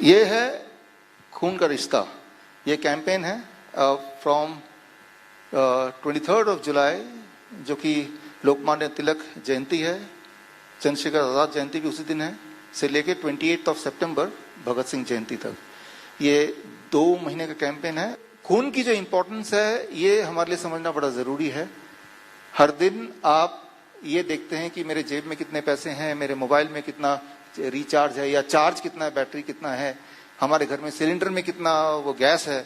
ये है खून का रिश्ता। ये कैंपेन है फ्रॉम 23rd of July, जो कि लोकमान्य तिलक जयंती है, चंद्रशेखर आजाद जयंती भी उसी दिन है, से लेके 28 सितंबर भगत सिंह जयंती तक। ये 2 महीने का कैंपेन है। खून की जो इम्पोर्टेंस है ये हमारे लिए समझना बड़ा जरूरी है। हर दिन आप ये देखते हैं कि मेरे जेब में कितने पैसे हैं, मेरे मोबाइल में कितना रिचार्ज है या चार्ज कितना है, बैटरी कितना है, हमारे घर में सिलेंडर में कितना वो गैस है,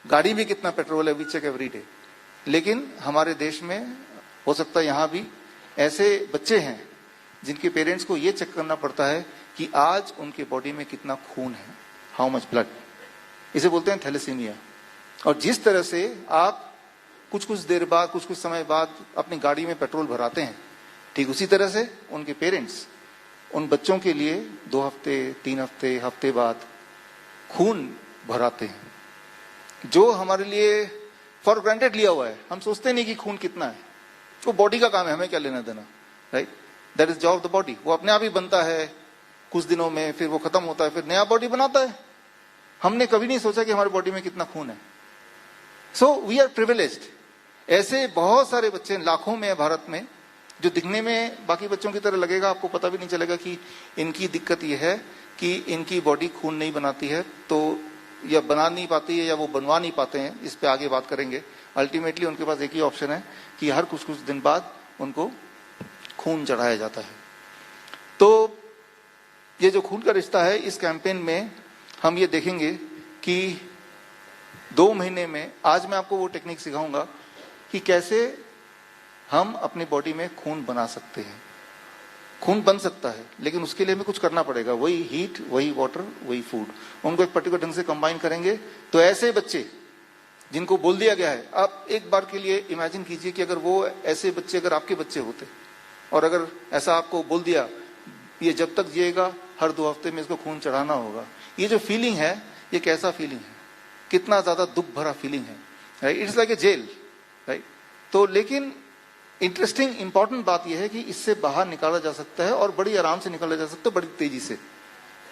गाड़ी में कितना पेट्रोल है, वी चेक एवरी डे। लेकिन हमारे देश में हो सकता है यहाँ भी ऐसे बच्चे हैं जिनके पेरेंट्स को ये चेक करना पड़ता है कि आज उनके बॉडी में कितना खून है, हाउ मच ब्लड। इसे बोलते हैं थैलेसीमिया। और जिस तरह से आप कुछ देर बाद, कुछ समय बाद अपनी गाड़ी में पेट्रोल भराते हैं, ठीक उसी तरह से उनके पेरेंट्स उन बच्चों के लिए 2 हफ्ते, 3 हफ्ते बाद खून भराते हैं, जो हमारे लिए फॉर ग्रांटेड लिया हुआ है। हम सोचते नहीं कि खून कितना है, वो बॉडी का काम है, हमें क्या लेना देना, right? That is job of the body. वो अपने आप ही बनता है कुछ दिनों में, फिर वो खत्म होता है, फिर नया बॉडी बनाता है। हमने कभी नहीं सोचा कि हमारी बॉडी में कितना खून है। So we are privileged. ऐसे बहुत सारे बच्चे लाखों में है भारत में, जो दिखने में बाकी बच्चों की तरह लगेगा, आपको पता भी नहीं चलेगा कि इनकी दिक्कत यह है कि इनकी बॉडी खून नहीं बनाती है, तो या बना नहीं पाती है या वो बनवा नहीं पाते हैं। इस पे आगे बात करेंगे। अल्टीमेटली उनके पास एक ही ऑप्शन है कि हर कुछ दिन बाद उनको खून चढ़ाया जाता है। तो ये जो खून का रिश्ता है, इस कैंपेन में हम ये देखेंगे कि 2 महीने में, आज मैं आपको वो टेक्निक सिखाऊंगा कि कैसे हम अपनी बॉडी में खून बना सकते हैं। खून बन सकता है, लेकिन उसके लिए हमें कुछ करना पड़ेगा। वही हीट, वही वाटर, वही फूड, उनको एक पर्टिकुलर ढंग से कंबाइन करेंगे। तो ऐसे बच्चे जिनको बोल दिया गया है, आप एक बार के लिए इमेजिन कीजिए कि अगर वो ऐसे बच्चे अगर आपके बच्चे होते, और अगर ऐसा आपको बोल दिया ये जब तक जिएगा हर 2 हफ्ते में इसको खून चढ़ाना होगा, ये जो फीलिंग है, ये कैसा फीलिंग है, कितना ज्यादा दुख भरा फीलिंग है, right? It's like a jail, right? तो लेकिन इंटरेस्टिंग इंपॉर्टेंट बात यह है कि इससे बाहर निकाला जा सकता है, और बड़ी आराम से निकाला जा सकता है, बड़ी तेजी से,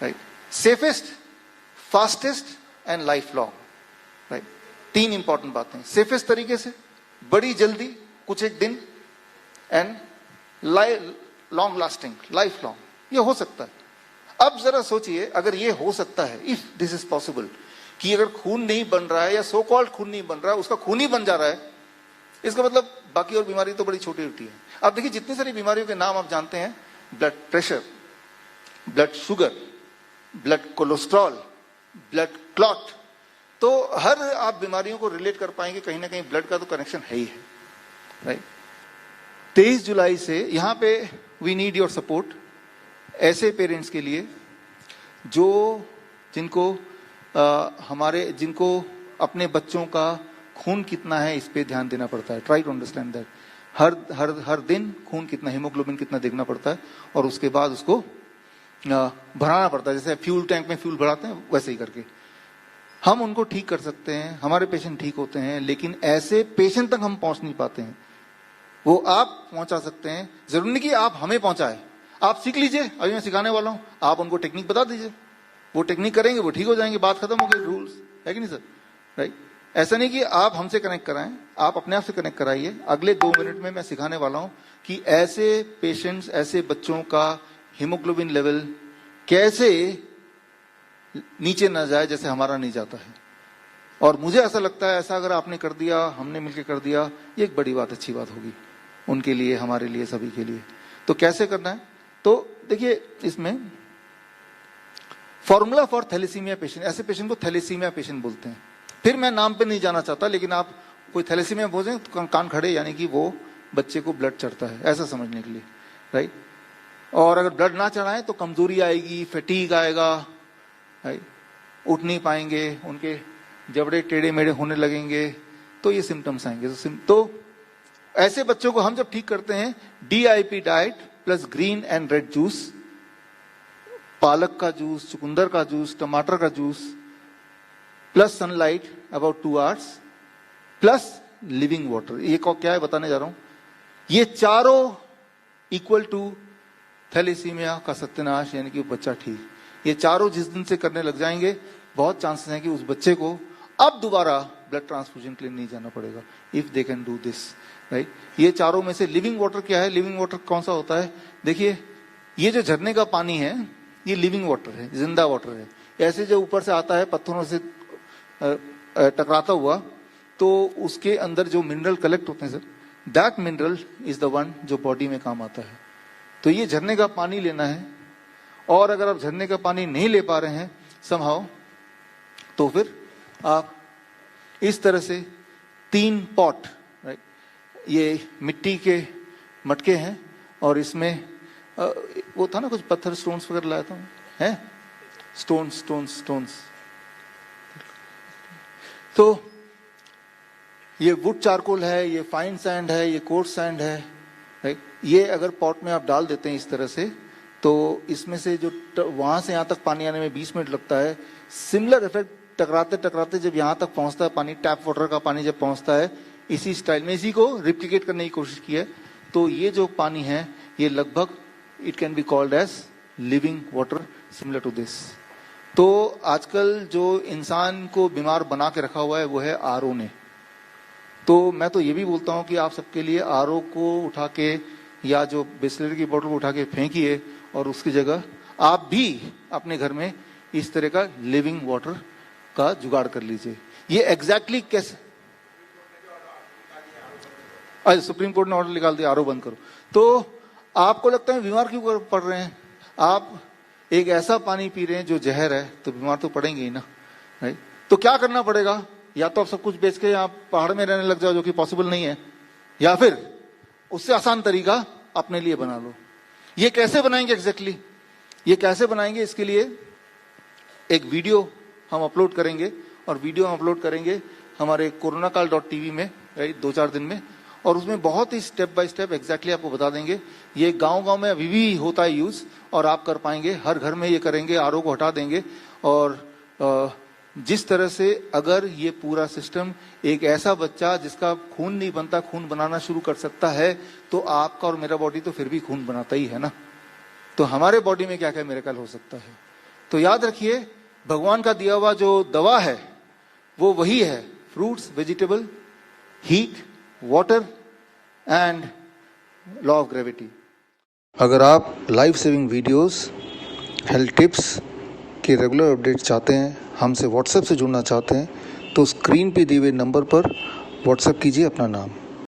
right? Safest, fastest and life long, right? 3 important बातें। सेफेस्ट तरीके से, बड़ी जल्दी, कुछ एक दिन, and long lasting, life long, ये हो सकता है। अब जरा सोचिए, अगर ये हो सकता है, इफ दिस इज पॉसिबल, कि अगर खून नहीं बन रहा है या सो कॉल्ड खून नहीं बन रहा है, उसका खून ही बन जा रहा है, इसका मतलब बाकी और बीमारी तो बड़ी छोटी होती है। आप देखिए जितनी सारी बीमारियों के नाम आप जानते हैं, blood pressure, blood sugar, blood cholesterol, blood clot, तो हर आप बीमारियों को रिलेट कर पाएंगे कहीं ना कहीं ब्लड का तो कनेक्शन है ही है, राइट? 23 जुलाई से यहाँ पे वी नीड योर सपोर्ट, ऐसे पेरेंट्स के लिए जिनको अपने बच्चों का खून कितना है इस पे ध्यान देना पड़ता है। Try to understand that. हर दिन खून कितना, हीमोग्लोबिन कितना देखना पड़ता है, और उसके बाद उसको भराना पड़ता है। जैसे फ्यूल टैंक में फ्यूल भराते हैं, वैसे ही करके हम उनको ठीक कर सकते हैं। हमारे पेशेंट ठीक होते हैं, लेकिन ऐसे पेशेंट तक हम पहुंच नहीं पाते हैं। वो आप पहुंचा सकते हैं। जरूरी नहीं कि आप हमें पहुंचाए, आप सीख लीजिए, अभी मैं सिखाने वाला हूं, आप उनको टेक्निक बता दीजिए, वो टेक्निक करेंगे, वो ठीक हो जाएंगे, बात खत्म हो गई। रूल्स है कि नहीं सर, राइट? ऐसा नहीं कि आप हमसे कनेक्ट कराएं, आप अपने आप से कनेक्ट कराइए। अगले 2 मिनट में मैं सिखाने वाला हूं कि ऐसे पेशेंट्स, ऐसे बच्चों का हीमोग्लोबिन लेवल कैसे नीचे ना जाए जैसे हमारा नहीं जाता है। और मुझे ऐसा लगता है, ऐसा अगर आपने कर दिया, हमने मिलकर कर दिया, ये एक बड़ी बात, अच्छी बात होगी उनके लिए, हमारे लिए, सभी के लिए। तो कैसे करना है, तो देखिए इसमें फॉर्मूला फॉर थैलेसीमिया पेशेंट, ऐसे पेशेंट को थैलेसीमिया पेशेंट बोलते हैं। फिर मैं नाम पे नहीं जाना चाहता, लेकिन आप कोई थैलेसीमिया बोलें तो कान खड़े, यानी कि वो बच्चे को ब्लड चढ़ता है, ऐसा समझने के लिए, राइट? और अगर ब्लड ना चढ़ाए तो कमजोरी आएगी, फैटीग आएगा, राइट? उठ नहीं पाएंगे, उनके जबड़े टेढ़े मेढ़े होने लगेंगे, तो ये सिम्टम्स आएंगे। तो ऐसे बच्चों को हम जब ठीक करते हैं, DIP diet plus green and red juice, पालक का जूस, चुकंदर का जूस, टमाटर का juice, plus sunlight about 2 hours, plus living water. ये क्या है बताने जा रहा हूं। ये चारों इक्वल टू थैलेसीमिया का सत्यानाश, यानी कि बच्चा ठीक। ये चारों जिस दिन से करने लग जाएंगे, बहुत चांसेस हैं कि उस बच्चे को अब दोबारा ब्लड ट्रांसफ्यूजन के लिए नहीं जाना पड़ेगा, if they can do this, right. ये चारों में से लिविंग वाटर क्या है? लिविंग वाटर कौन सा होता है? देखिए, ये जो झरने का पानी है ये लिविंग वाटर है, जिंदा वाटर है। ऐसे जो ऊपर से आता है पत्थरों से टकराता हुआ, तो उसके अंदर जो मिनरल कलेक्ट होते हैं sir, that mineral is the one जो बॉडी में काम आता है। तो ये झरने का पानी लेना है, और अगर आप झरने का पानी नहीं ले पा रहे हैं समहाउ, तो फिर आप इस तरह से 3 पॉट, राइट, ये मिट्टी के मटके हैं, और इसमें वो था ना कुछ पत्थर, स्टोन्स वगैरह लाया था, है स्टोन्स। तो ये वुड चारकोल है, ये फाइन सैंड है, ये कोर्स सैंड है, राइट। ये अगर पॉट में आप डाल देते हैं इस तरह से, तो इसमें से जो वहां से यहां तक पानी आने में 20 मिनट लगता है। सिमिलर इफेक्ट टकराते टकराते जब यहां तक पहुंचता है पानी, टैप वाटर का पानी जब पहुंचता है, इसी स्टाइल में इसी को रिप्लिकेट करने की कोशिश की है। तो ये जो पानी है ये लगभग it can be called as living water, similar to this. तो आजकल जो इंसान को बीमार बना के रखा हुआ है वो है आरओ ने। तो मैं तो ये भी बोलता हूं कि आप सबके लिए आरओ को उठा के या जो बिस्लरी की बोतल को उठा के फेंकिए, और उसकी जगह आप भी अपने घर में इस तरह का लिविंग वाटर का जुगाड़ कर लीजिए। ये एग्जैक्टली कैसे, अच्छा सुप्रीम कोर्ट ने ऑर्डर निकाल दिया आरओ बंद करो। तो आपको लगता है बीमार क्यों पड़ रहे हैं? आप एक ऐसा पानी पी रहे हैं जो जहर है, तो बीमार तो पड़ेंगे ही ना, राइट। तो क्या करना पड़ेगा? या तो आप सब कुछ बेच के आप पहाड़ में रहने लग जाओ, जो कि पॉसिबल नहीं है, या फिर उससे आसान तरीका अपने लिए बना लो। ये कैसे बनाएंगे एग्जैक्टली? ये कैसे बनाएंगे, इसके लिए एक वीडियो हम अपलोड करेंगे, और वीडियो हम अपलोड करेंगे हमारे कोरोनाकाल.tv में, राइट, 2-4 दिन में। और उसमें बहुत ही स्टेप बाय स्टेप एग्जैक्टली आपको बता देंगे। ये गांव-गांव में अभी भी होता है यूज, और आप कर पाएंगे, हर घर में ये करेंगे, आरओ को हटा देंगे। और जिस तरह से अगर ये पूरा सिस्टम एक ऐसा बच्चा जिसका खून नहीं बनता, खून बनाना शुरू कर सकता है, तो आपका और मेरा बॉडी तो फिर भी खून बनाता ही है ना। तो हमारे बॉडी में क्या क्या मिरेकल हो सकता है। तो याद रखिए, भगवान का दिया हुआ जो दवा है वो वही है, fruits, vegetable, heat, water and law of gravity. अगर आप life saving videos, health tips के रेगुलर अपडेट चाहते हैं, हमसे व्हाट्सएप से जुड़ना चाहते हैं, तो स्क्रीन पे दिए हुए नंबर पर व्हाट्सएप कीजिए अपना नाम।